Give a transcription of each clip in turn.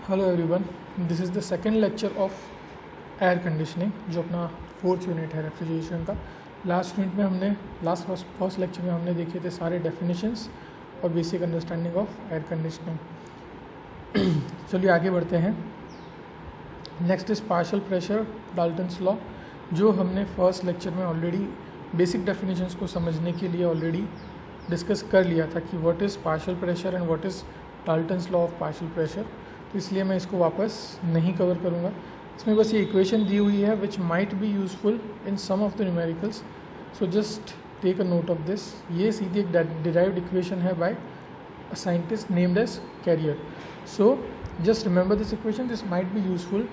Hello everyone, this is the second lecture of air conditioning जो अपना fourth unit है refrigeration का। Last first lecture में हमने देखे थे सारे डेफिनेशंस और basic understanding of air conditioning. चलिए आगे बढ़ते हैं। Next is partial pressure Dalton's law, जो हमने फर्स्ट लेक्चर में ऑलरेडी बेसिक डेफिनेशंस को समझने के लिए ऑलरेडी डिस्कस कर लिया था कि what is partial pressure and what is Dalton's law of partial pressure. तो इसलिए मैं इसको वापस नहीं कवर करूँगा। इसमें बस ये इक्वेशन दी हुई है which might be useful in some of the numericals, so just take a note of this. ये सीधी एक डिराइव्ड इक्वेशन है by a scientist named as Carrier. So just remember this equation. This might be useful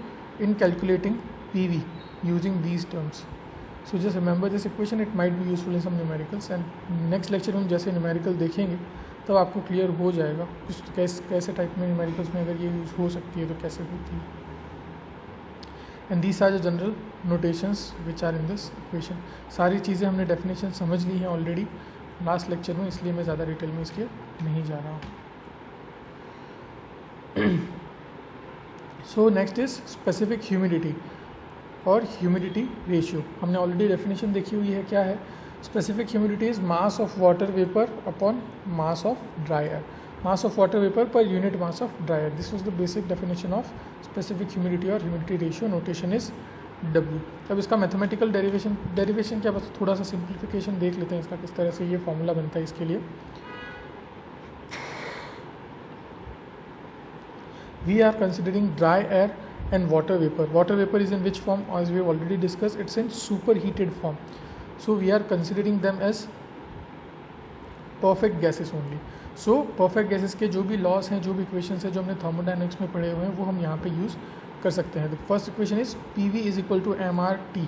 in calculating PV using these terms. So just remember this equation. It might be useful in some numericals, and next lecture में हम जैसे numerical देखेंगे तब आपको clear हो जाएगा कैसे type में न्यूमेरिकल्स में अगर ये यूज़ हो सकती है तो कैसे होती है। And these are the general notations which are in this equation. सारी चीज़ें हमने डेफिनेशन समझ ली हैं ऑलरेडी लास्ट लेक्चर में, इसलिए मैं ज़्यादा डिटेल में इसके नहीं जा रहा हूँ। So next is specific humidity और ह्यूमिडिटी रेशियो। हमने ऑलरेडी डेफिनेशन देखी हुई है। क्या है specific humidity? Is mass of water vapour upon mass of dry air, mass of water vapour per unit mass of dry air. This was the basic definition of specific humidity और humidity ratio. Notation is W। अब इसका mathematical derivation क्या, बस थोड़ा सा simplification देख लेते हैं इसका, किस तरह से ये फॉर्मूला बनता है इसके लिए। We are considering dry air and water vapor. Water vapor is in which form? As we have already discussed, it's in superheated form. So we are considering them as perfect gases only. So perfect gases के जो भी laws हैं, जो भी equations हैं जो हमने thermodynamics में पढ़े हुए हैं, वो हम यहाँ पे use कर सकते हैं। The first equation is PV is equal to MRT.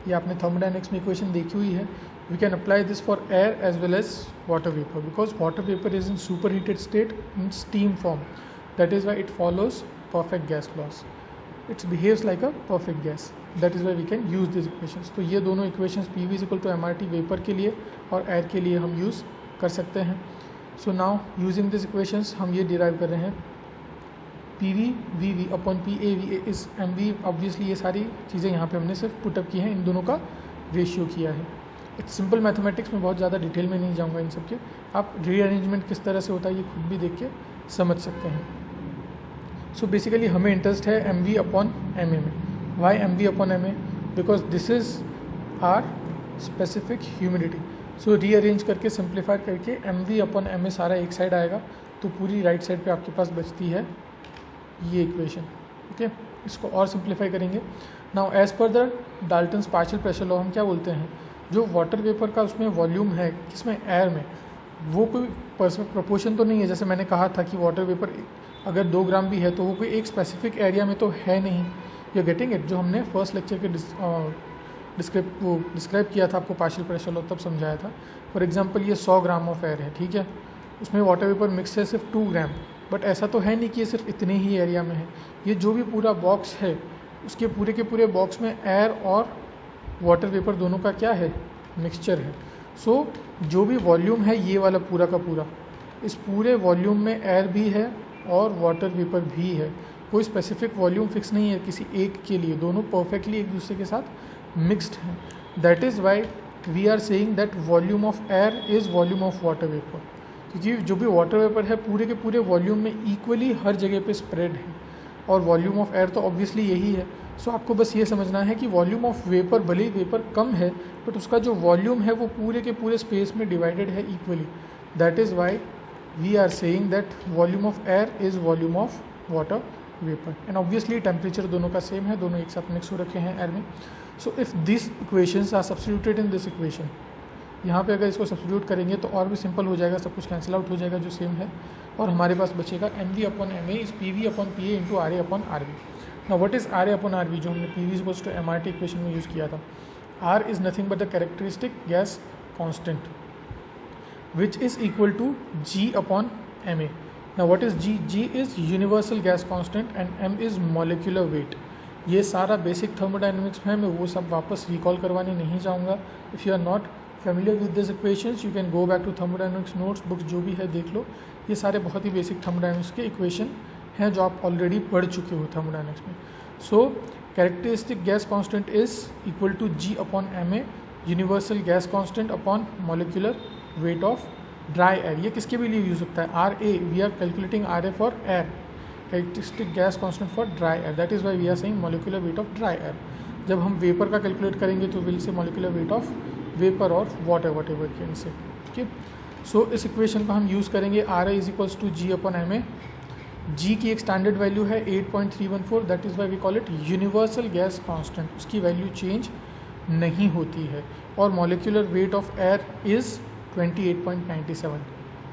ये आपने thermodynamics में equation देखी हुई है। We can apply this for air as well as water vapor, because water vapor is in superheated state in steam form. That is why it follows perfect gas laws. It behaves like a perfect gas. That is why we can use these equations. तो ये दोनों equations PV is equal to MRT vapour के लिए और air के लिए हम use कर सकते हैं। So now using this equations हम ये डिराइव कर रहे हैं PV VV अपॉन PAV इस MV। ऑब्वियसली ये सारी चीज़ें यहाँ पे हमने सिर्फ पुटअप की हैं, इन दोनों का रेशियो किया है। इट्स सिंपल मैथमेटिक्स में बहुत ज़्यादा डिटेल में नहीं जाऊँगा इन सब के। आप रीअरेंजमेंट किस तरह से होता है ये खुद भी देख के समझ सकते हैं। सो बेसिकली हमें इंटरेस्ट है MV अपॉन MA में। Why MV upon MA? Because this is our specific humidity. सो रीअरेंज करके सिंप्लीफाई करके MV अपॉन MA सारा एक साइड आएगा, तो पूरी राइट साइड पे आपके पास बचती है ये इक्वेशन। ओके, इसको और सिंप्लीफाई करेंगे। Now as per the Dalton's partial pressure law हम क्या बोलते हैं, जो वाटर वेपर का उसमें वॉल्यूम है किसमें, एयर में, वो कोई प्रोपोर्शन तो नहीं है। जैसे मैंने कहा था कि वाटर वेपर अगर 2 ग्राम भी है तो वो कोई एक स्पेसिफिक एरिया में तो है नहीं। You getting it? जो हमने फर्स्ट लेक्चर के डिस्क्राइब किया था आपको पार्शियल प्रेशर लॉ, तब समझाया था। फॉर एग्जांपल ये 100 ग्राम ऑफ एयर है, ठीक है, उसमें वाटर वेपर मिक्स है सिर्फ 2 ग्राम, बट ऐसा तो है नहीं कि ये सिर्फ इतने ही एरिया में है। ये जो भी पूरा बॉक्स है उसके पूरे के पूरे बॉक्स में एयर और वाटर वेपर दोनों का क्या है, मिक्सचर है। सो जो भी वॉल्यूम है ये वाला पूरा का पूरा, इस पूरे वॉल्यूम में एयर भी है और वाटर वेपर भी है। कोई स्पेसिफिक वॉल्यूम फिक्स नहीं है किसी एक के लिए, दोनों परफेक्टली एक दूसरे के साथ मिक्स्ड हैं। That is why we are saying that volume of air is volume of water vapour, क्योंकि जो भी वाटर वेपर है पूरे के पूरे वॉल्यूम में इक्वली हर जगह पे स्प्रेड है, और वॉल्यूम ऑफ एयर तो ऑब्वियसली यही है। सो आपको बस ये समझना है कि वॉल्यूम ऑफ वेपर भले ही वेपर कम है, बट उसका जो वॉल्यूम है वो पूरे के पूरे स्पेस में डिवाइडेड है equally. That is Y we are saying that volume of air is volume of water vapor, and obviously temperature दोनों का सेम है, दोनों एक साथ मिक्स हो रखे हैं एयर में। So if this equations are substituted in this equation, यहाँ पे अगर इसको सब्स्टिट्यूट करेंगे तो और भी सिंपल हो जाएगा, सब कुछ कैंसिल आउट हो जाएगा जो सेम है, और हमारे पास बचेगा MV upon MA is PV upon PA into RA upon RV। Now what is RA upon RV, जो हमने PV equals to MRT equation में यूज़ किया था। R is nothing but the characteristic gas constant which is equal to G upon MA. Now what is G? G is universal gas constant and M is molecular weight. ये सारा basic thermodynamics है, मैं वो सब वापस recall करवाने नहीं जाऊँगा। If you are not familiar with this equations you can go back to thermodynamics notes books जो भी है देख लो। ये सारे बहुत ही बेसिक थर्मोडाइनमिक्स के इक्वेशन हैं जो आप ऑलरेडी पढ़ चुके हो थर्मोडायनेमिक्स में. So characteristic gas constant is equal to G upon M A universal gas constant upon molecular weight of dry air. ये किसके भी लिए यूज होता है? R A, we are calculating R A for air, characteristic gas constant for dry air. That is why we are saying molecular weight of dry air. जब हम vapour का calculate करेंगे तो will say molecular weight of vapour और water whatever can say. ठीक. So इस equation का हम यूज़ करेंगे. R A is equals to G upon M A. G की एक स्टैंडर्ड वैल्यू है 8.314. That is why we call it universal gas constant. उसकी वैल्यू चेंज नहीं होती है. और molecular weight of air is 28.97.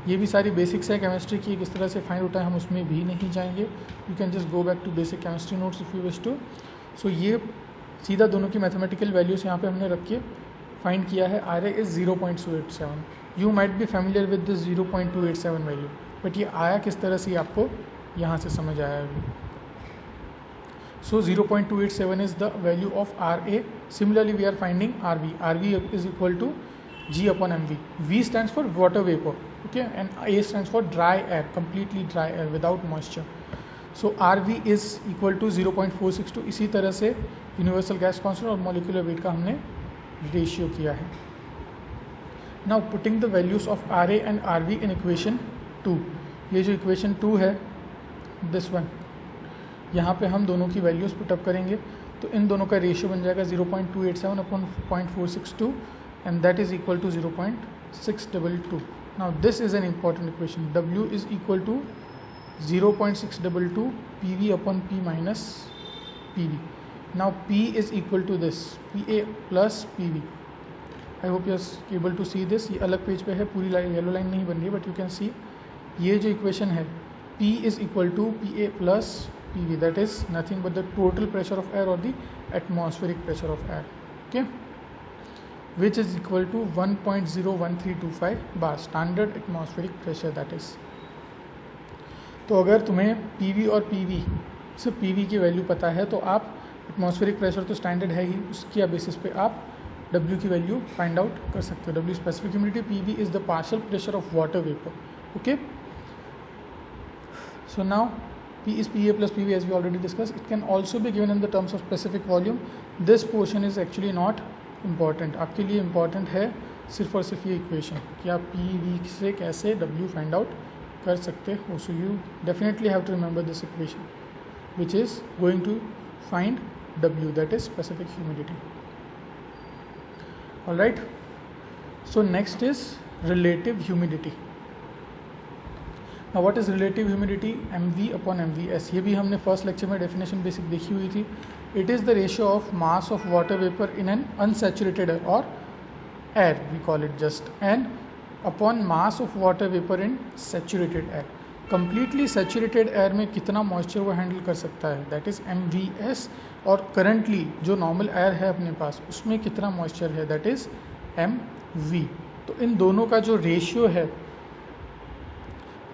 ये भी सारी बेसिक्स है केमिस्ट्री की, किस तरह से फाइंड होता है हम उसमें भी नहीं जाएंगे. You can just go back to basic chemistry notes if you wish to. So ये सीधा दोनों की मैथमेटिकल वैल्यूज़ यहाँ पे हमने रख के फाइंड किया है. R A is 0.287. You might be familiar with this 0.287 value, but ये आया किस तरह से आपको यहाँ से समझ आया अभी. So 0.287 is the value of R A. Similarly we are finding R V. R V is equal to G upon mv. V stands for water vapor, okay, and A stands for dry air, completely dry air without moisture. So RV is equal to 0.462. इसी तरह से universal gas constant और molecular wait का हमने ratio किया है. Now putting the values of RA and RV in equation 2. ये जो इक्वेशन 2 है, दिस वन, यहाँ पे हम दोनों की वैल्यूज पुटअप करेंगे तो इन दोनों का रेशियो बन जाएगा 0.287 upon 0.462. And that is equal to 0.622. Now this is an important equation. W is equal to 0.622 PV upon P minus PV. Now P is equal to this PA plus PV. I hope you are able to see this. ये अलग page पे है, पूरी yellow line नहीं बन रही, but you can see ये जो इक्वेशन है P is equal to PA plus PV. That is nothing but the total pressure of air or the atmospheric pressure of air. Okay. Which is equal to 1.01325 bar, standard atmospheric pressure that is. तो अगर तुम्हें PV और PV, सिर्फ PV की value पता है तो आप एटमॉस्फेरिक प्रेशर तो स्टैंडर्ड है ही, उसकी बेसिस पे आप W की वैल्यू फाइंड आउट कर सकते हो. W specific humidity, PV is the partial pressure of water vapour. Okay. So now P is PA plus PV as we already discussed. It can also be given in the terms of specific volume. This portion is actually not important. आपके लिए important है सिर्फ और सिर्फ ये equation कि आप P V से कैसे W फाइंड आउट कर सकते हो. So you definitely have to remember this equation which is going to find W, that is specific humidity. Alright. So next is relative humidity. Now what is relative humidity? mv upon mvs. ये भी हमने first lecture में definition basic देखी हुई थी. It is the ratio of mass of water vapour in an unsaturated air और air, we call it just, and upon mass of water vapour in saturated air. Completely saturated air में कितना moisture वो handle कर सकता है, that is mvs. और currently जो normal air है अपने पास उसमें कितना मॉइस्चर है, दैट इज़ mv. तो इन दोनों का जो रेशियो है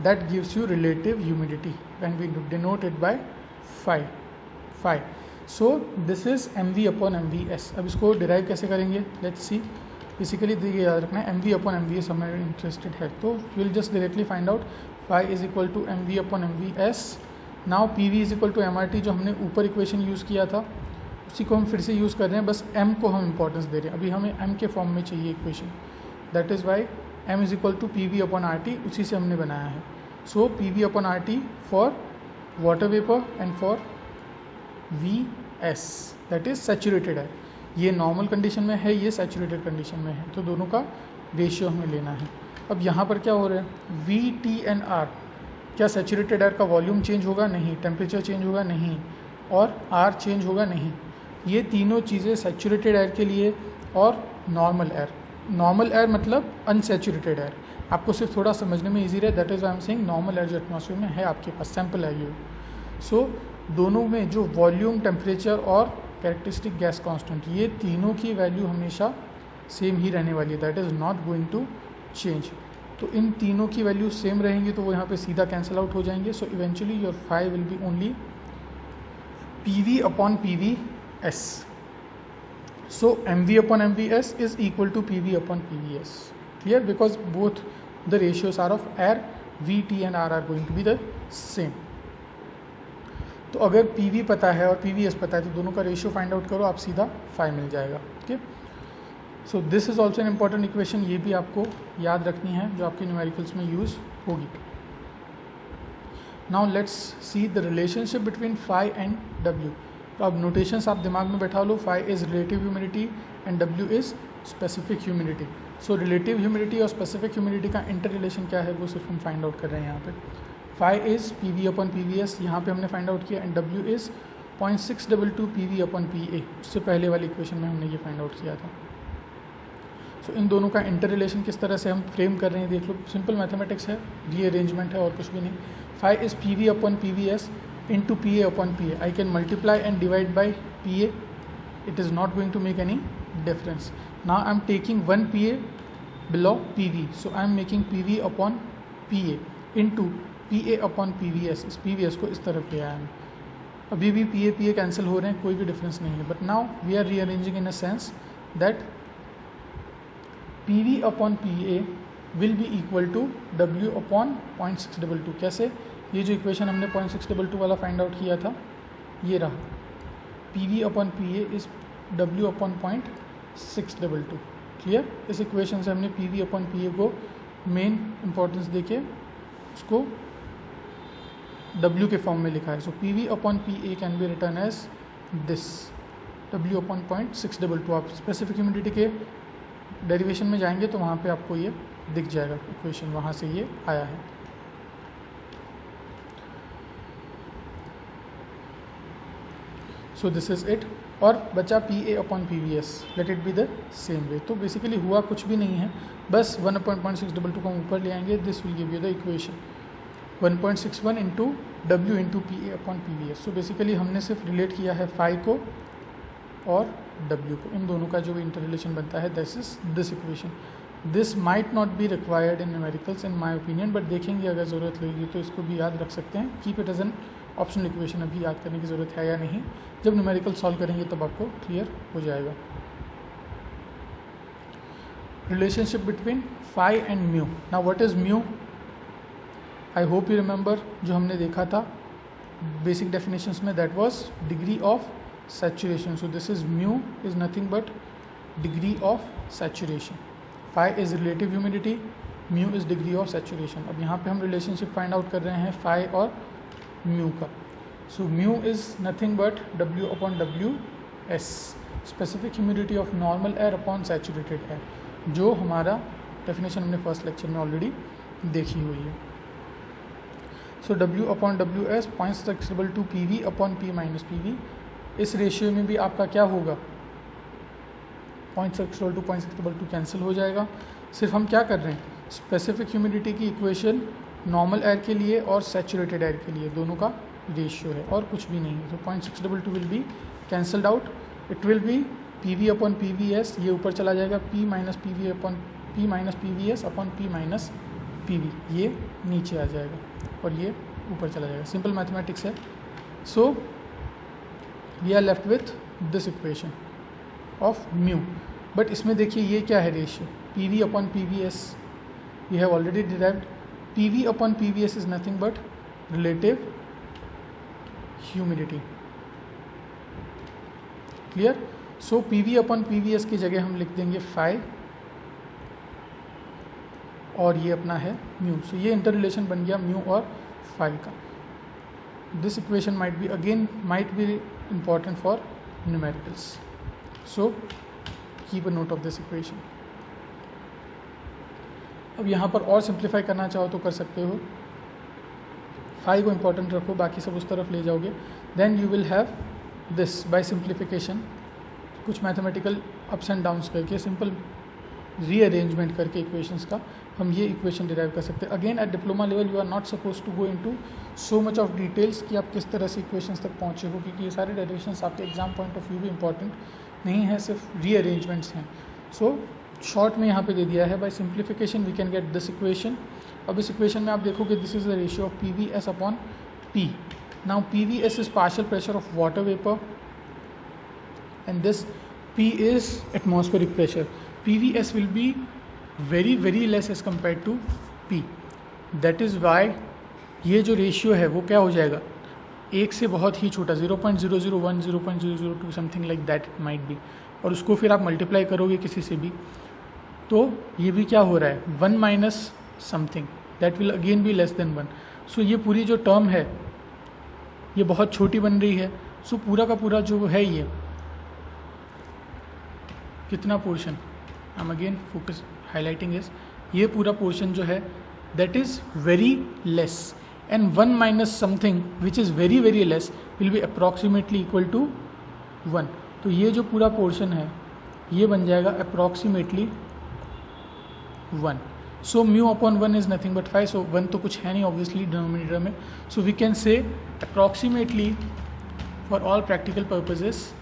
that gives you relative humidity when we denote it by phi. So this is mv upon mvs. अब इसको डिराइव कैसे करेंगे, लेट्स सी. बेसिकली ये याद रखना है mv upon mvs हमें इंटरेस्टेड है, तो will just directly find out phi is equal to mv upon mvs. Now pv is equal to mrt, जो हमने ऊपर इक्वेशन यूज़ किया था उसी को हम फिर से यूज़ कर रहे हैं, बस m को हम इंपॉर्टेंस दे रहे हैं. अभी हमें m के फॉर्म में चाहिए equation, that is y m is equal to P V upon R T, उसी से हमने बनाया है. So P V upon R T for water vapour and for V S, that is saturated है. ये नॉर्मल कंडीशन में है, ये सैचुरेटेड कंडीशन में है, तो दोनों का रेशियो हमें लेना है. अब यहाँ पर क्या हो रहा है, वी टी एंड आर. क्या सैचुरेटेड एयर का वॉल्यूम चेंज होगा? नहीं. टेम्परेचर चेंज होगा? नहीं. और आर चेंज होगा? नहीं. ये तीनों चीज़ें सैचुरेटेड एयर के लिए और नॉर्मल एयर. नॉर्मल एयर मतलब अनसैचुरेटेड एयर. आपको सिर्फ थोड़ा समझने में इजी रहे, that is I am saying normal air जो एटमॉस्फेयर में है आपके पास, सैम्पल है ये. सो दोनों में जो वॉल्यूम, टेम्परेचर और कैरेक्टरिस्टिक गैस कांस्टेंट, ये तीनों की वैल्यू हमेशा सेम ही रहने वाली है, that is not going to change. तो इन तीनों की वैल्यू सेम रहेंगी तो वो यहाँ पे सीधा कैंसिल आउट हो जाएंगे. So eventually your phi will be only P V upon P V S. So mv upon mvs is equal to pv upon pvs. Clear? Because both the ratios are of air, v, t and r are going to be the same. तो अगर PV पता है और PVS पता है तो दोनों का रेशियो फाइंड आउट करो, आप सीधा फाई मिल जाएगा। Okay, so this is also an important equation, ये भी आपको याद रखनी है जो आपके न्यूमेरिकल्स में यूज़ होगी। Now let's see the relationship between phi and W। तो अब नोटेशंस आप दिमाग में बैठा लो, phi is relative humidity and W is specific humidity. So relative humidity और स्पेसिफिक ह्यूमिडिटी का इंटर रिलेशन क्या है वो सिर्फ हम फाइंड आउट कर रहे हैं यहाँ पे। Phi is PV upon PVS, यहाँ पे हमने फाइंड आउट किया, and W is 0.622 PV upon PA। उससे पहले वाली इक्वेशन में हमने ये फाइंड आउट किया था। सो इन दोनों का इंटर रिलेशन किस तरह से हम फ्रेम कर रहे हैं देख लो, सिंपल मैथमेटिक्स है, रीअरेंजमेंट है और कुछ भी नहीं। Phi is PV upon PVS into PA upon PA. I can multiply and divide by PA. It is not going to make any difference. Now I am taking one PA below PV. So I am making PV upon PA into PA upon PVS. इस PVS को इस तरफ ले आया है। अभी भी PA cancel हो रहे हैं, कोई भी डिफरेंस नहीं है। But now we are rearranging in a sense that PV upon PA will be equal to W upon 0.622। कैसे? ये जो इक्वेशन हमने 0.622 वाला फाइंड आउट किया था ये रहा, PV upon PA is W upon 0.622। Clear? इस इक्वेशन से हमने PV अपॉन PA को मेन इंपॉर्टेंस देके उसको W के फॉर्म में लिखा है। So PV upon PA can be written as this, W upon 0.622। आप स्पेसिफिक ह्यूमिडिटी के डेरिवेशन में जाएंगे तो वहाँ पे आपको ये दिख जाएगा इक्वेशन, वहाँ से ये आया है। So this is it. और बचा PA upon PVS, let it be the same way. तो बेसिकली हुआ कुछ भी नहीं है, बस 1/0.622 को हम ऊपर ले आएंगे, this will give you the equation 1.61 into W into PA upon PVS। So basically हमने सिर्फ रिलेट किया है फाई को और W को, इन दोनों का जो इंटर रिलेशन बनता है this is this equation. This might not be required in numericals in my opinion, but देखेंगे अगर ज़रूरत लगेगी तो इसको भी याद रख सकते हैं। Keep it as an optional equation, अभी याद करने की ज़रूरत है या नहीं, जब न्यूमेरिकल सॉल्व करेंगे तब आपको क्लियर हो जाएगा। Relationship between phi and mu. Now what is mu? I hope you remember जो हमने देखा था बेसिक डेफिनेशंस में, that was degree of saturation. So this is mu is nothing but degree of saturation. Phi is relative humidity, mu is degree of saturation. अब यहाँ पे हम relationship find out कर रहे हैं फाई और म्यू का। So mu is nothing but W upon WS, specific humidity of normal air upon saturated air, जो हमारा डेफिनेशन हमने फर्स्ट लेक्चर में ऑलरेडी देखी हुई है। सो W upon WS 0.622 PV upon P minus PV। इस रेशियो में भी आपका क्या होगा, 0.622 कैंसिल हो जाएगा। सिर्फ हम क्या कर रहे हैं, स्पेसिफिक ह्यूमिडिटी की इक्वेशन नॉर्मल एयर के लिए और सैचुरेटेड एयर के लिए दोनों का रेशियो है और कुछ भी नहीं है। तो 0.622 will be cancelled out, it will be PV upon PVS, ये ऊपर चला जाएगा, P minus PV upon P minus PVS upon P minus PV, ये नीचे आ जाएगा और ये ऊपर चला जाएगा। सिंपल मैथमेटिक्स है। So we are left with this equation of mu. But इसमें देखिए ये क्या है ratio, PV upon PVS, we have already derived. PV upon PVS is nothing but relative humidity. Clear? So PV upon PVS की जगह हम लिख देंगे फाई और ये अपना है म्यू। सो ये इंटर रिलेशन बन गया म्यू और फाई का। This equation might be important for numericals. So keep a note of this equation. अब यहाँ पर और सिंप्लीफाई करना चाहो तो कर सकते हो, फाई को इंपॉर्टेंट रखो, बाकी सब उस तरफ ले जाओगे। Then you will have this by simplification, कुछ मैथमेटिकल अप्स एंड डाउन्स करके, सिंपल रीअरेंजमेंट करके इक्वेशंस का हम ये इक्वेशन डिराइव कर सकते हैं। Again at diploma level you are not suppose to go into so much of details कि आप किस तरह से इक्वेशंस तक पहुँचे हो, क्योंकि ये सारे डेरिवेशंस आपके एग्जाम पॉइंट ऑफ व्यू भी इंपॉर्टेंट नहीं है, सिर्फ रीअरेंजमेंट्स हैं। सो शॉर्ट में यहाँ पे दे दिया है, by simplification we can get this equation. अब इस इक्वेशन में आप देखोगे this is the ratio of PVS upon P। Now PVS is partial pressure of water vapour and this P is atmospheric pressure. PVS will be very less as compared to P, that is why ये जो ratio है वो क्या हो जाएगा, एक से बहुत ही छोटा 0.001 0.002 something like that might be, और उसको फिर आप मल्टीप्लाई करोगे किसी से भी, तो ये भी क्या हो रहा है 1 minus something, that will again be less than 1. सो ये पूरी जो टर्म है ये बहुत छोटी बन रही है. सो पूरा का पूरा जो है ये कितना portion, I am again focus highlighting is, ये पूरा पोर्शन जो है that is very less, and 1 minus something which is very very less will be approximately equal to 1. तो ये जो पूरा पोर्शन है ये बन जाएगा approximately 1. So mu upon 1 is nothing but 5. So 1 तो कुछ है नहीं ऑब्वियसली डिनोमिनेटर में. So we can say approximately for all practical purposes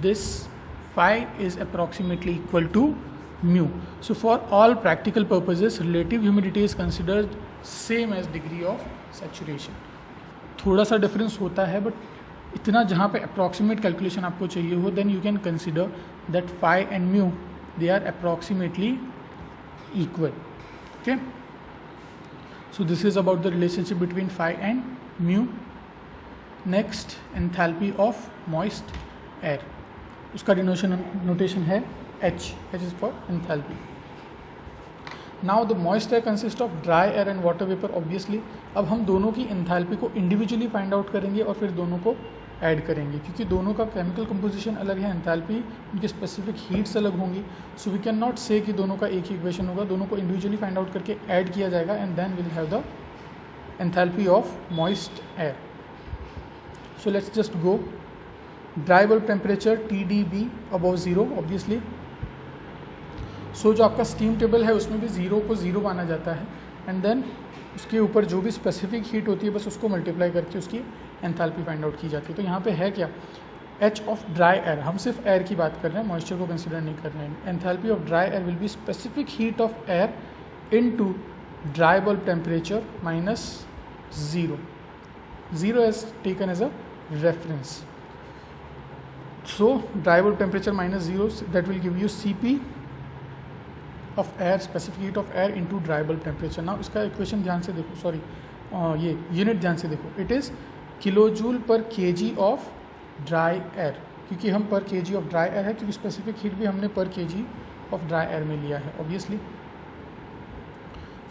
this phi is approximately equal to mu. So for all practical purposes relative humidity is considered same as degree of saturation. थोड़ा सा difference होता है but इतना जहाँ पे approximate calculation आपको चाहिए हो, then you can consider that phi and mu they are approximately equal. Okay, so this is about the relationship between phi and mu. Next, enthalpy of moist air. उसका notation है H. H is for enthalpy. Now the moist air consists of dry air and water vapor obviously. अब हम दोनों की enthalpy को individually find out करेंगे और फिर दोनों को ऐड करेंगे, क्योंकि दोनों का केमिकल कंपोजिशन अलग है, enthalpy उनकी स्पेसिफिक हीट्स अलग होंगी. सो वी कैन नॉट से कि दोनों का एक ही इक्वेशन होगा, दोनों को इंडिविजुअली फाइंड आउट करके ऐड किया जाएगा and then will have the enthalpy of moist air. So let's just go. Dry bulb temperature TDB above 0 obviously. So जो आपका स्टीम टेबल है उसमें भी 0 को 0 माना जाता है, एंड देन उसके ऊपर जो भी स्पेसिफिक हीट होती है बस उसको मल्टीप्लाई करके उसकी एंथैल्पी फाइंड आउट की जाती है. तो यहाँ पे है क्या, H ऑफ ड्राई एयर, हम सिर्फ एयर की बात कर रहे हैं, मॉइस्चर को कंसिडर नहीं कर रहे हैं. Enthalpy of dry air will be specific heat of air into dry bulb temperature minus 0. 0 is taken as a reference. So dry bulb temperature minus 0, that will give you Cp of air, specific heat of air into dry bulb temperature. Now इसका equation ध्यान से देखो, sorry ये unit ध्यान से देखो, it is kilojoule per kg of dry air, क्योंकि हम पर kg ऑफ ड्राई एयर है, क्योंकि स्पेसिफिक हीट भी हमने पर kg ऑफ ड्राई एयर में लिया है ऑब्वियसली.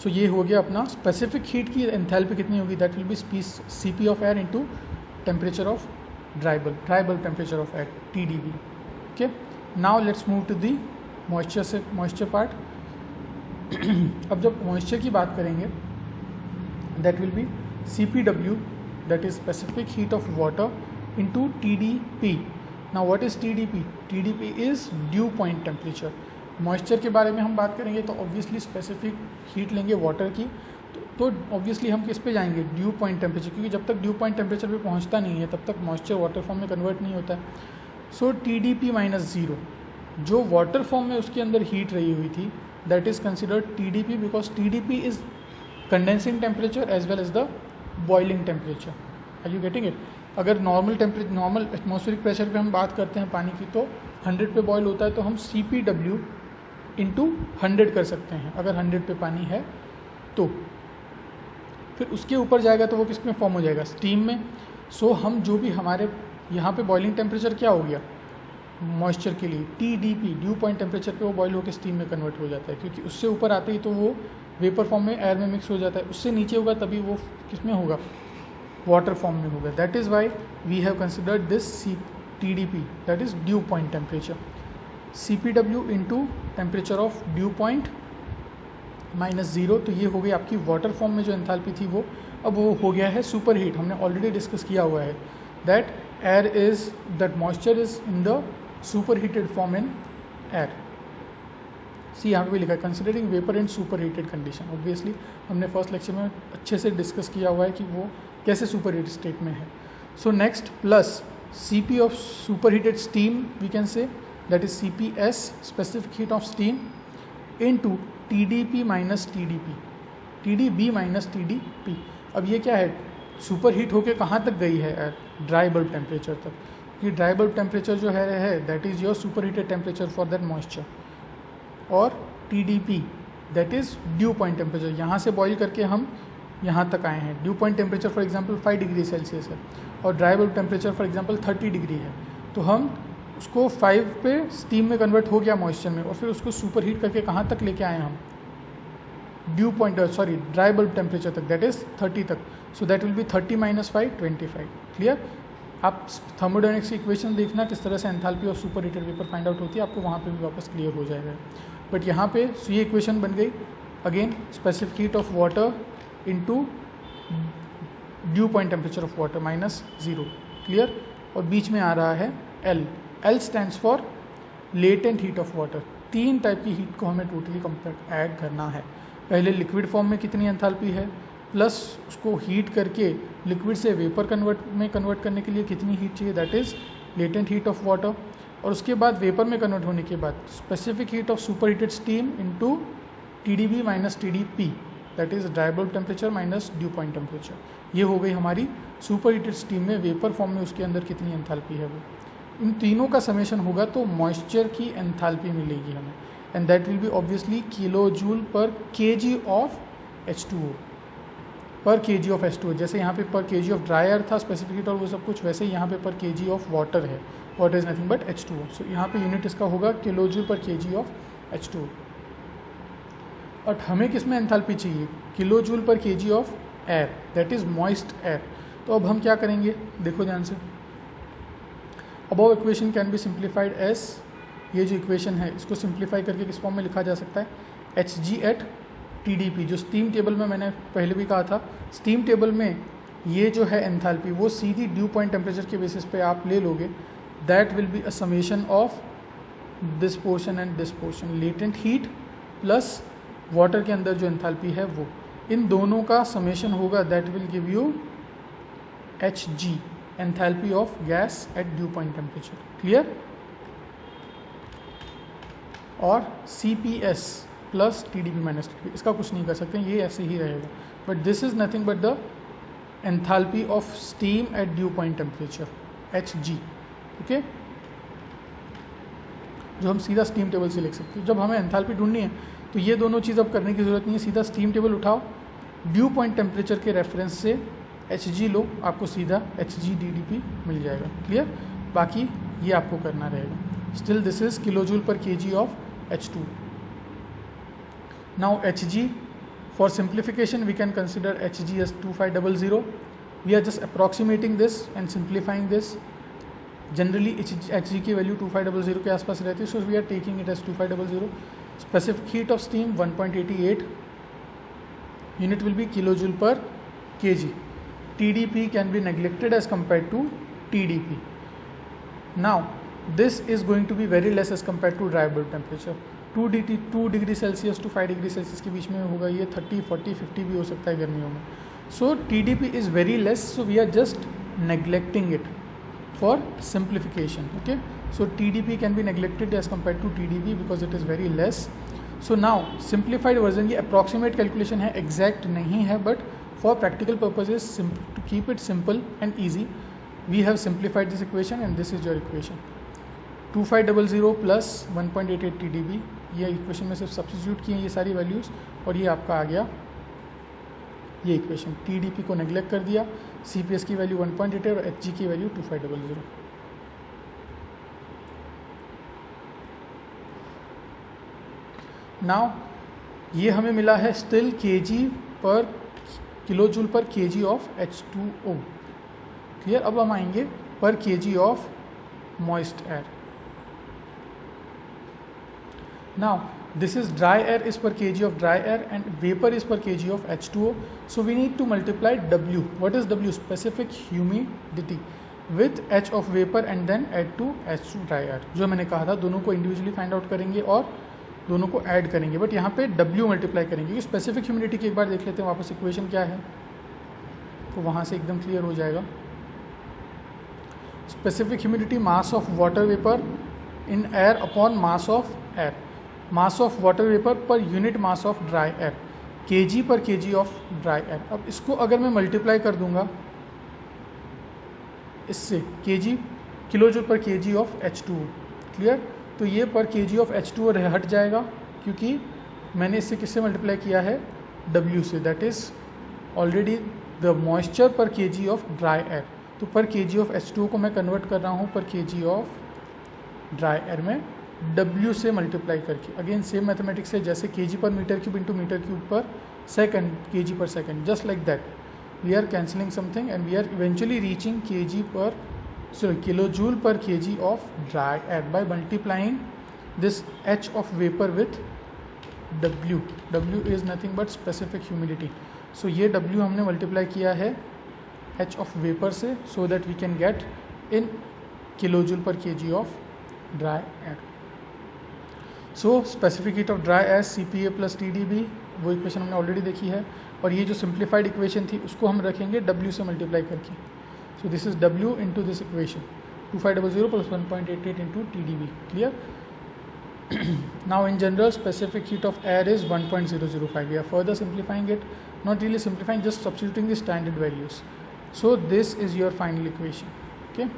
सो ये हो गया अपना स्पेसिफिक हीट की एंथैल्पी कितनी होगी, that will be Cp of air into temperature of dry bulb temperature of air TDB. Okay, now let's move to the moisture part. अब जब moisture की बात करेंगे that will be CPW, that is specific heat of water into TDP. Now what is TDP? TDP is dew point temperature. moisture के बारे में हम बात करेंगे तो obviously specific heat लेंगे water की, तो ऑब्वियसली हम किस पे जाएंगे, ड्यू पॉइंट टेम्परेचर, क्योंकि जब तक ड्यू पॉइंट टेम्परेचर पे पहुंचता नहीं है तब तक मॉइस्चर वाटर फॉर्म में कन्वर्ट नहीं होता है. सो TDP माइनस 0, जो वाटर फॉर्म में उसके अंदर हीट रही हुई थी that is considered TDP, because TDP is condensing temperature as well as the boiling temperature. Are you getting it? अगर नॉर्मल एटमॉस्फेरिक प्रेशर पे हम बात करते हैं पानी की, तो 100 पे बॉयल होता है, तो हम CPW इंटू 100 कर सकते हैं अगर 100 पे पानी है तो. फिर उसके ऊपर जाएगा तो वो किस में फॉर्म हो जाएगा, स्टीम में. सो हम जो भी हमारे यहाँ पे बॉइलिंग टेम्परेचर क्या हो गया मॉइस्चर के लिए, TDP, ड्यू पॉइंट टेम्परेचर पे वो बॉयल होकर स्टीम में कन्वर्ट हो जाता है, क्योंकि उससे ऊपर आते ही तो वो वेपर फॉर्म में एयर में मिक्स हो जाता है. उससे नीचे होगा तभी वो किस में होगा, वाटर फॉर्म में होगा. That is why we have considered this TDP, that is dew point temperature. CPW into temperature of dew point minus 0, तो ये हो गई आपकी वाटर फॉर्म में जो एंथैल्पी थी वो अब वो हो गया है सुपर हीट. हमने ऑलरेडी डिस्कस किया हुआ है that air is that moisture is in the super heated form in air. See यहाँ पे भी लिखा है considering vapour in super heated condition. Obviously हमने फर्स्ट लेक्चर में अच्छे से डिस्कस किया हुआ है कि वो कैसे सुपर हीट स्टेट में है. So next plus Cp of super heated steam we can say that is CPS, specific heat of steam, into TDP minus TDP, TDB minus TDP. अब ये क्या है, सुपर हीट होके कहाँ तक गई है एयर, ड्राई बल्ब टेम्परेचर तक. ये ड्राई बल्ब टेम्परेचर जो है that is your super heated temperature for that moisture. और TDP that is dew point temperature, यहाँ से बॉईल करके हम यहाँ तक आए हैं। Due point temperature for example 5 degree Celsius है और dry bulb temperature for example 30 degree है, तो हम उसको 5 पे स्टीम में कन्वर्ट हो गया मॉइस्चर में, और फिर उसको सुपर हीट करके कहाँ तक लेके आए हम, due point dry bulb temperature तक, दैट इज़ 30 तक। So that will be 30 - 5 25। Clear. आप थर्मोडायनेमिक्स की इक्वेशन देखना किस तरह से enthalpy of super heated vapour find out होती है, आपको वहाँ पे भी वापस क्लियर हो जाएगा। बट यहाँ पे ये इक्वेशन बन गई, again specific heat of water into due point temperature of water -0। Clear. और बीच में आ रहा है L. L stands for latent heat of water. 3 type की हीट को हमें टोटली कंप्लीट ऐड करना है। पहले लिक्विड फॉर्म में कितनी एंथैल्पी है, प्लस उसको हीट करके लिक्विड से वेपर कन्वर्ट करने के लिए कितनी हीट चाहिए, that is latent heat of water. और उसके बाद वेपर में कन्वर्ट होने के बाद specific heat of super heated steam into TDB - TDP, that is dry bulb temperature minus due point temperature. ये हो गई हमारी सुपर हीटेड स्टीम में वेपर फॉर्म में उसके अंदर कितनी एंथैल्पी है वो। इन तीनों का समेशन होगा तो मॉइस्चर की एंथैल्पी मिलेगी हमें, and that will be obviously kilojoule per kg of H2O, पर kg ऑफ H2O। जैसे यहाँ पे पर kg ऑफ ड्राई एयर था स्पेसिफिक हीट और वो सब कुछ, वैसे ही यहाँ पे पर kg ऑफ वाटर है, water is nothing but H2O। सो यहाँ पे यूनिट इसका होगा kilojoule per kg of H2O। और हमें किस में एंथैल्पी चाहिए, kilojoule per kg of air, that is moist air. तो अब हम क्या करेंगे, देखो ध्यान से। Above equation can be simplified as, ये जो इक्वेशन है इसको सिंप्लीफाई करके किस फॉर्म में लिखा जा सकता है, Hg एट TDP। जो स्टीम टेबल में मैंने पहले भी कहा था, स्टीम टेबल में ये जो है एंथैल्पी वो सीधी ड्यू पॉइंट टेम्परेचर के बेसिस पे आप ले लोगे, that will be a summation of this portion and this portion, latent heat plus water के अंदर जो एंथैल्पी है वो, इन दोनों का समेशन होगा, that will give you Hg, enthalpy of gas at due point temperature. Clear. और CPS प्लस TDP - TDP, इसका कुछ नहीं कर सकते, ये ऐसे ही रहेगा, but this is nothing but the enthalpy of steam eight due point temperature, Hg। Okay, जो हम सीधा स्टीम टेबल से लिख सकते हैं। जब हमें एंथैल्पी ढूंढनी है तो ये दोनों चीज़ अब करने की ज़रूरत नहीं है, सीधा स्टीम टेबल उठाओ, ड्यू पॉइंट टेम्परेचर के रेफरेंस से Hg लो, आपको सीधा Hg DDP मिल जाएगा। क्लियर। बाकी ये आपको करना रहेगा। Still this is kilojoule per kg of H2। Now Hg, for simplification we can consider Hg as 2500. We are just approximating this and simplifying this. Generally Hg की value 2500 के आसपास रहती है, so we are taking it as 2500. Specific heat of steam 1.88, unit will be kilojoule per kg. TDP can be neglected as compared to TDP. Now this is going to be very less as compared to dry bulb temperature. 2 degree Celsius to 5 degree Celsius के बीच में होगा, ये 30, 40, 50 भी हो सकता है गर्मियों में। So TDP is very less, so we are just neglecting it for simplification. Okay, so TDP can be neglected as compare to TDP because it is very less. So now simplified version, ये approximate calculation है, exact नहीं है, but for practical purposes to keep it simple and easy we have simplified this equation and this is your equation. 2500 plus 1.88 TDP, ये equation में सिर्फ substitute किए ये सारी वैल्यूज़, और ये आपका आ गया ये इक्वेशन। TDP को नेग्लेक्ट कर दिया, CPS की वैल्यू 1.88 और Hg की वैल्यू 2500। नाउ ये हमें मिला है still kilojoule per kg of H2O। Clear. अब हम आएंगे पर kg of moist air. Now this is dry air is per kg of dry air and vapor is per kg of H2O. So we need to multiply W. What is W? Specific humidity with H of vapor and then add to H2 dry air. जो मैंने कहा था दोनों को individually find out करेंगे और दोनों को ऐड करेंगे, बट यहाँ पे W मल्टीप्लाई करेंगे क्योंकि स्पेसिफिक ह्यूमिडिटी की एक बार देख लेते हैं वापस इक्वेशन क्या है, तो वहाँ से एकदम क्लियर हो जाएगा। Specific humidity mass of water vapour in air upon mass of air, mass of water vapour per unit mass of dry air, kg पर kg ऑफ ड्राई एयर। अब इसको अगर मैं मल्टीप्लाई कर दूंगा इससे kg kilojoule per kg of H2O। Clear. तो ये पर kg ऑफ H2O हट जाएगा क्योंकि मैंने इससे किससे मल्टीप्लाई किया है, W से, that is already the moisture पर kg ऑफ ड्राई एयर, तो पर kg ऑफ H2O को मैं कन्वर्ट कर रहा हूँ per kg of dry air में W से मल्टीप्लाई करके। अगेन सेम मैथमेटिक्स है, जैसे kg per metre cube into metre cube per second, kg per second, just like that we are cancelling something and we are eventually reaching kilojoule per kg of dry air by multiplying this H of vapor with W. W is nothing but specific humidity. So ये W हमने multiply किया है H of vapor से, so that we can get in kilojoule per kg of dry air. So specific heat of dry air CPA plus TDB, वो equation हमने already देखी है, और ये जो सिंप्लीफाइड इक्वेशन थी उसको हम रखेंगे W से मल्टीप्लाई करके. So this is W into this equation 2500 plus 1.88 into TdB. Clear? Now in general, specific heat of air is 1.005. We are further simplifying it, not really simplifying, just substituting the standard values. So this is your final equation. Okay,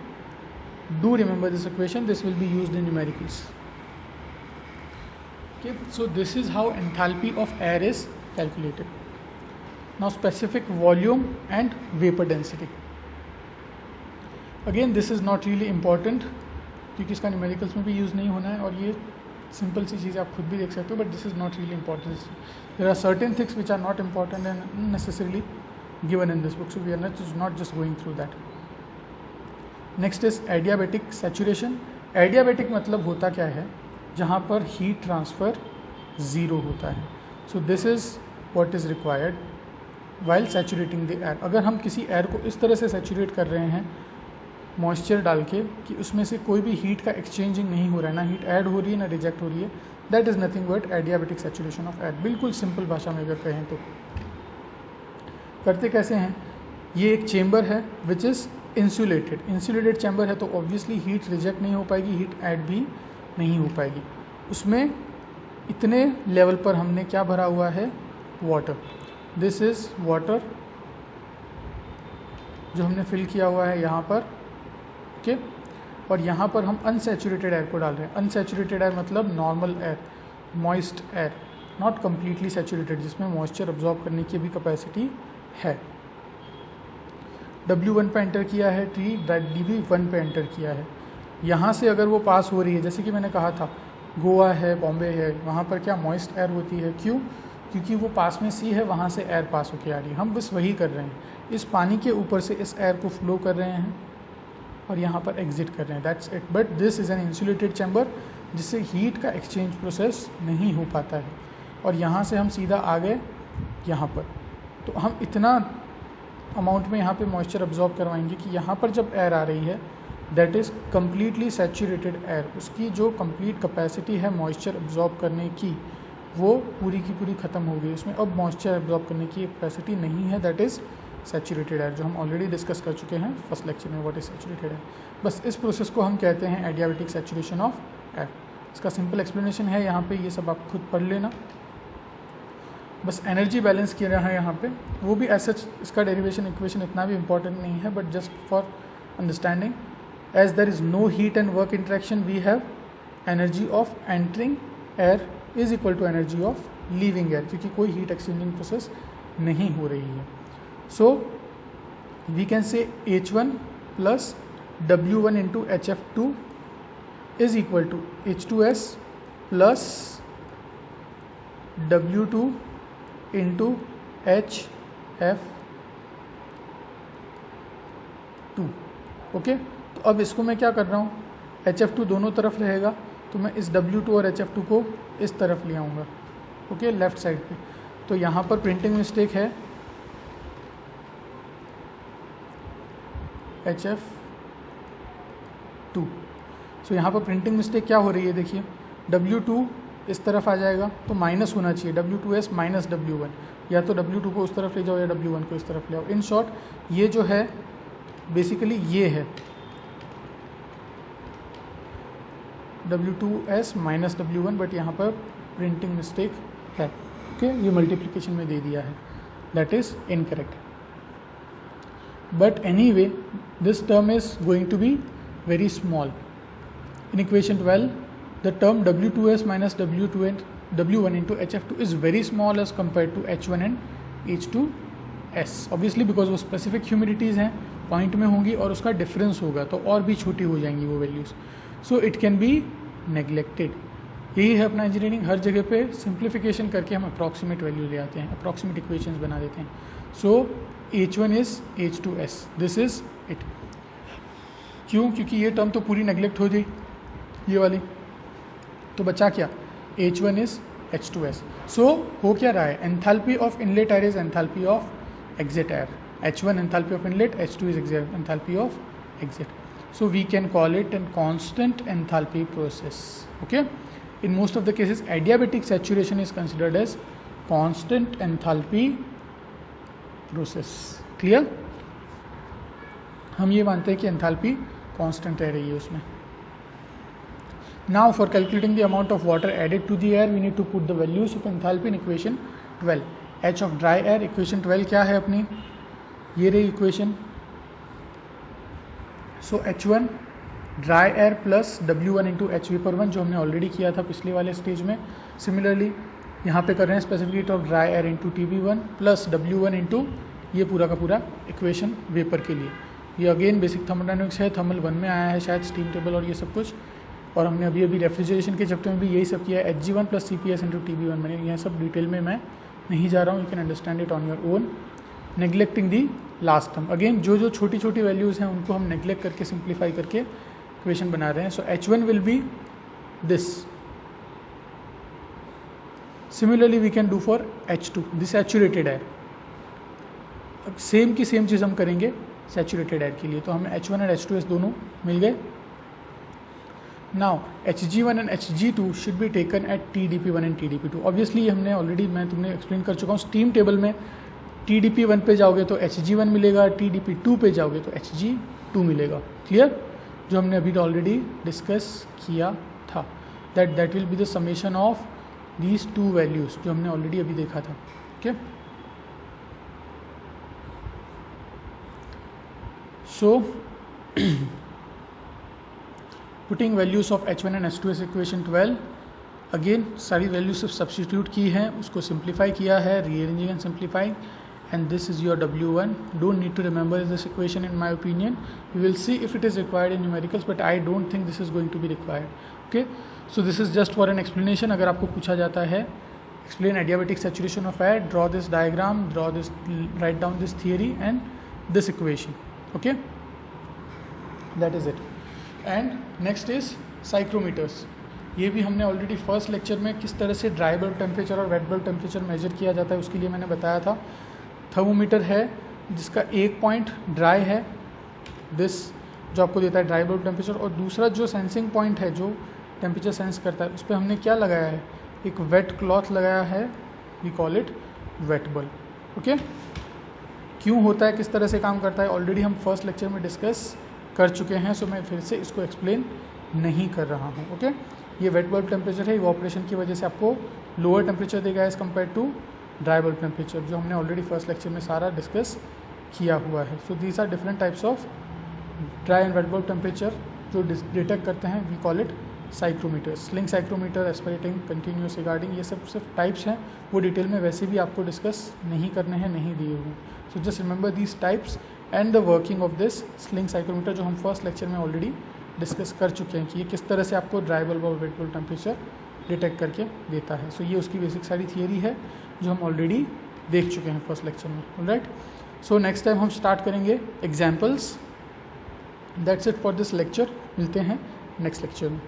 do remember this equation, this will be used in numericals. Okay, so this is how enthalpy of air is calculated. Now specific volume and vapor density. Again this is not really important, क्योंकि इसका numericals में भी use नहीं होना है, और ये simple सी चीज़ें आप खुद भी देख सकते हो, but this is not really important. There are certain things which are not important and necessarily given in this book, so we are not just going through that. Next is adiabatic saturation. Adiabatic मतलब होता क्या है, जहाँ पर heat transfer zero होता है. So this is what is required while saturating the air. अगर हम किसी एयर को इस तरह से सैचुरेट कर रहे हैं मॉइस्चर डाल के कि उसमें से कोई भी हीट का एक्सचेंजिंग नहीं हो रहा है, ना हीट ऐड हो रही है ना रिजेक्ट हो रही है, that is nothing but adiabatic saturation of air. बिल्कुल सिंपल भाषा में अगर कहें तो करते कैसे हैं, ये एक चेम्बर है विच इज़ इंसुलेटेड चैम्बर है, तो ऑब्वियसली हीट रिजेक्ट नहीं हो पाएगी, हीट ऐड भी नहीं हो पाएगी. उसमें इतने लेवल पर हमने क्या भरा हुआ है, वाटर. दिस इज़ वाटर जो हमने फिल किया हुआ है यहाँ पर. ओके, और यहाँ पर हम अनसैचुरेटेड एयर को डाल रहे हैं. अनसैचुरेटेड एयर मतलब normal air, moist air, not completely saturated, जिसमें मॉइस्चर अब्जॉर्ब करने की भी कैपेसिटी है. W1 पे एंटर किया है, DB1 पे एंटर किया है. यहाँ से अगर वो पास हो रही है, जैसे कि मैंने कहा था गोवा है, बॉम्बे है, वहाँ पर क्या मॉइस्ट एयर होती है. क्यों? क्योंकि वो पास में सी है, वहाँ से एयर पास होके आ रही है. हम बस वही कर रहे हैं, इस पानी के ऊपर से इस एयर को फ्लो कर रहे हैं और यहाँ पर एग्जिट कर रहे हैं, that's it. But this is an insulated chamber, जिससे हीट का एक्सचेंज प्रोसेस नहीं हो पाता है. और यहाँ से हम सीधा आ गए यहाँ पर, तो हम इतना अमाउंट में यहाँ पे मॉइस्चर अब्जॉर्ब करवाएंगे कि यहाँ पर जब एयर आ रही है, that is completely saturated air, उसकी जो कंप्लीट कैपेसिटी है मॉइस्चर अब्जॉर्ब करने की, वो पूरी की पूरी ख़त्म हो गई. उसमें अब मॉइस्चर अब्जॉर्ब करने की कैपेसिटी नहीं है, दैट इज़ सैचुरेटेड एयर, जो हम ऑलरेडी डिस्कस कर चुके हैं फर्स्ट लेक्चर में, व्हाट इज सैचुरेटेड एयर. बस इस प्रोसेस को हम कहते हैं एडियाबेटिक सैचुरेशन ऑफ एयर. इसका सिंपल एक्सप्लेनेशन है यहाँ पे, ये सब आप खुद पढ़ लेना. बस एनर्जी बैलेंस किया रहा है यहाँ पे, वो भी ऐसा, इसका डेरिवेशन इक्वेशन इतना भी इंपॉर्टेंट नहीं है, but just for understanding, as there is no heat and work interaction, we have energy of entering air is equal to energy of leaving air, क्योंकि कोई हीट एक्सचेंजिंग प्रोसेस नहीं हो रही है. So we can say H1 plus W1 into HF2 is equal to H2S plus W2 into HF2. Okay, तो अब इसको मैं क्या कर रहा हूँ, HF2 दोनों तरफ रहेगा, तो मैं इस W2 और HF2 को इस तरफ ले आऊँगा. ओके, लेफ्ट साइड पे. तो यहाँ पर प्रिंटिंग मिस्टेक है, HF2. सो यहाँ पर प्रिंटिंग मिस्टेक क्या हो रही है, देखिए W2 इस तरफ आ जाएगा, तो माइनस होना चाहिए, W2S माइनस W1, या तो W2 को उस तरफ ले जाओ या W1 को इस तरफ ले आओ. इन शॉर्ट ये जो है बेसिकली ये है W2S माइनस W1, बट यहाँ पर प्रिंटिंग मिस्टेक है. ओके, ये मल्टीप्लिकेशन में दे दिया है, that is incorrect. But anyway, this term is going to be very small. In equation 12, the term W2S minus W1 into HF2 is very small as compared to H1 and H2 S, obviously because वो specific ह्यूमिडिटीज़ हैं, point में होंगी और उसका difference होगा तो और भी छोटी हो जाएंगी वो values, so it can be neglected. यही है अपना इंजीनियरिंग, हर जगह पे सिंप्लीफिकेशन करके हम अप्रॉक्सीमेट वैल्यू ले आते हैं, अप्रॉक्सीमेट इक्वेशंस बना देते हैं। So H1 is H2S, this is it. क्यों? क्योंकि ये टर्म तो पूरी नेग्लेक्ट हो गई, ये वाली, तो बचा क्या? H1 is H2S। सो हो क्या रहा है? Enthalpy of inlet air is enthalpy of exit air. H1 enthalpy of inlet, H2 is enthalpy of exit. So we can call it a constant enthalpy process. Okay, in most of the cases adiabatic saturation is considered as constant enthalpy process. Clear? हम ये मानते हैं कि enthalpy constant रह रही है उसमें। Now for calculating the amount of water added to the air we need to put the values of enthalpy in equation 12. H of dry air, equation 12 क्या है अपनी? ये रही इक्वेशन। सो H1 dry air plus W1 into HV/1 जो हमने already किया था पिछले वाले स्टेज में। सिमिलरली यहाँ पे कर रहे हैं specific heat of dry air into TB1 plus W1 into ये पूरा का पूरा इक्वेशन वेपर के लिए। ये अगेन बेसिक थर्मोडायनामिक्स है, थर्मल 1 में आया है शायद, स्टीम टेबल और ये सब कुछ, और हमने अभी रेफ्रिजरेशन के चैप्टर में भी यही सब किया है, Hg1 plus CPS into TB1। मैंने यह सब डिटेल में मैं नहीं जा रहा हूँ, you can understand it on your own. Neglecting the last term, again जो छोटी छोटी वैल्यूज़ हैं उनको हम नेग्लेक्ट करके सिंप्लीफाई करके इक्वेशन बना रहे हैं। So H1 will be this. Similarly we can do for H2, this saturated air. Same की सेम चीज़ हम करेंगे सैचुरेटेड एयर के लिए, तो हमें H1 और H2S दोनों मिल गए। Now Hg1 and Hg2 should be taken at TDP1 and TDP2। Obviously हमने ऑलरेडी, मैं तुमने एक्सप्लेन कर चुका हूँ, स्टीम टेबल में TDP1 पे जाओगे तो Hg1 मिलेगा, TDP2 पे जाओगे तो Hg2 मिलेगा। क्लियर? जो हमने अभी ऑलरेडी डिस्कस किया था, that will be the summation of these two values, जो हमने ऑलरेडी अभी देखा था। Okay, so putting values of H1 and H2 is equation 12। Again सारी वैल्यूज सिर्फ सब्सटीट्यूट की हैं, उसको सिंप्लीफाई किया है, rearranging and simplifying, and this is your W1. Don't need to remember this equation in my opinion. We will see if it is required in numericals, but I don't think this is going to be required. Okay, so this is just for an explanation. अगर आपको पूछा जाता है explain adiabatic saturation of air, draw this diagram, write down this theory and this equation. Okay, that is it. And next is psychrometers. ये भी हमने already first lecture में किस तरह से ड्राई बल्ब टेम्परेचर और वेट बल्ब टेम्परेचर मेजर किया जाता है उसके लिए मैंने बताया था। थर्मोमीटर है जिसका एक पॉइंट ड्राई है, दिस जो आपको देता है ड्राई बल्ब टेम्परेचर, और दूसरा जो सेंसिंग पॉइंट है जो टेम्परेचर सेंस करता है उस पर हमने क्या लगाया है? एक वेट क्लॉथ लगाया है, we call it wet bulb. Okay, क्यों होता है, किस तरह से काम करता है, ऑलरेडी हम फर्स्ट लेक्चर में डिस्कस कर चुके हैं, सो मैं फिर से इसको एक्सप्लेन नहीं कर रहा हूँ। ओके, ये वेट बल्ब टेम्परेचर है, इवोपरेशन की वजह से आपको लोअर टेम्परेचर देगा as compare to dry bulb temperature, जो हमने ऑलरेडी फर्स्ट लेक्चर में सारा डिस्कस किया हुआ है। So these are different types of dry and wet bulb temperature जो डिटेक्ट करते हैं, we call it psychrometer, sling psychrometer, aspirating, continuous recording, ये सब सिर्फ टाइप्स हैं, वो डिटेल में वैसे भी आपको डिस्कस नहीं करने हैं, नहीं दिए हुए। So just remember these types and the working of this sling psychrometer, जो हम फर्स्ट लेक्चर में ऑलरेडी डिस्कस कर चुके हैं कि ये किस तरह से आपको ड्राई बल्ब और वेट बल्ब टेम्परेचर डिटेक्ट करके देता है। सो ये उसकी बेसिक सारी थियरी है जो हम ऑलरेडी देख चुके हैं फर्स्ट लेक्चर में। ऑलराइट, सो नेक्स्ट टाइम हम स्टार्ट करेंगे examples. That's it for this lecture, मिलते हैं नेक्स्ट लेक्चर में।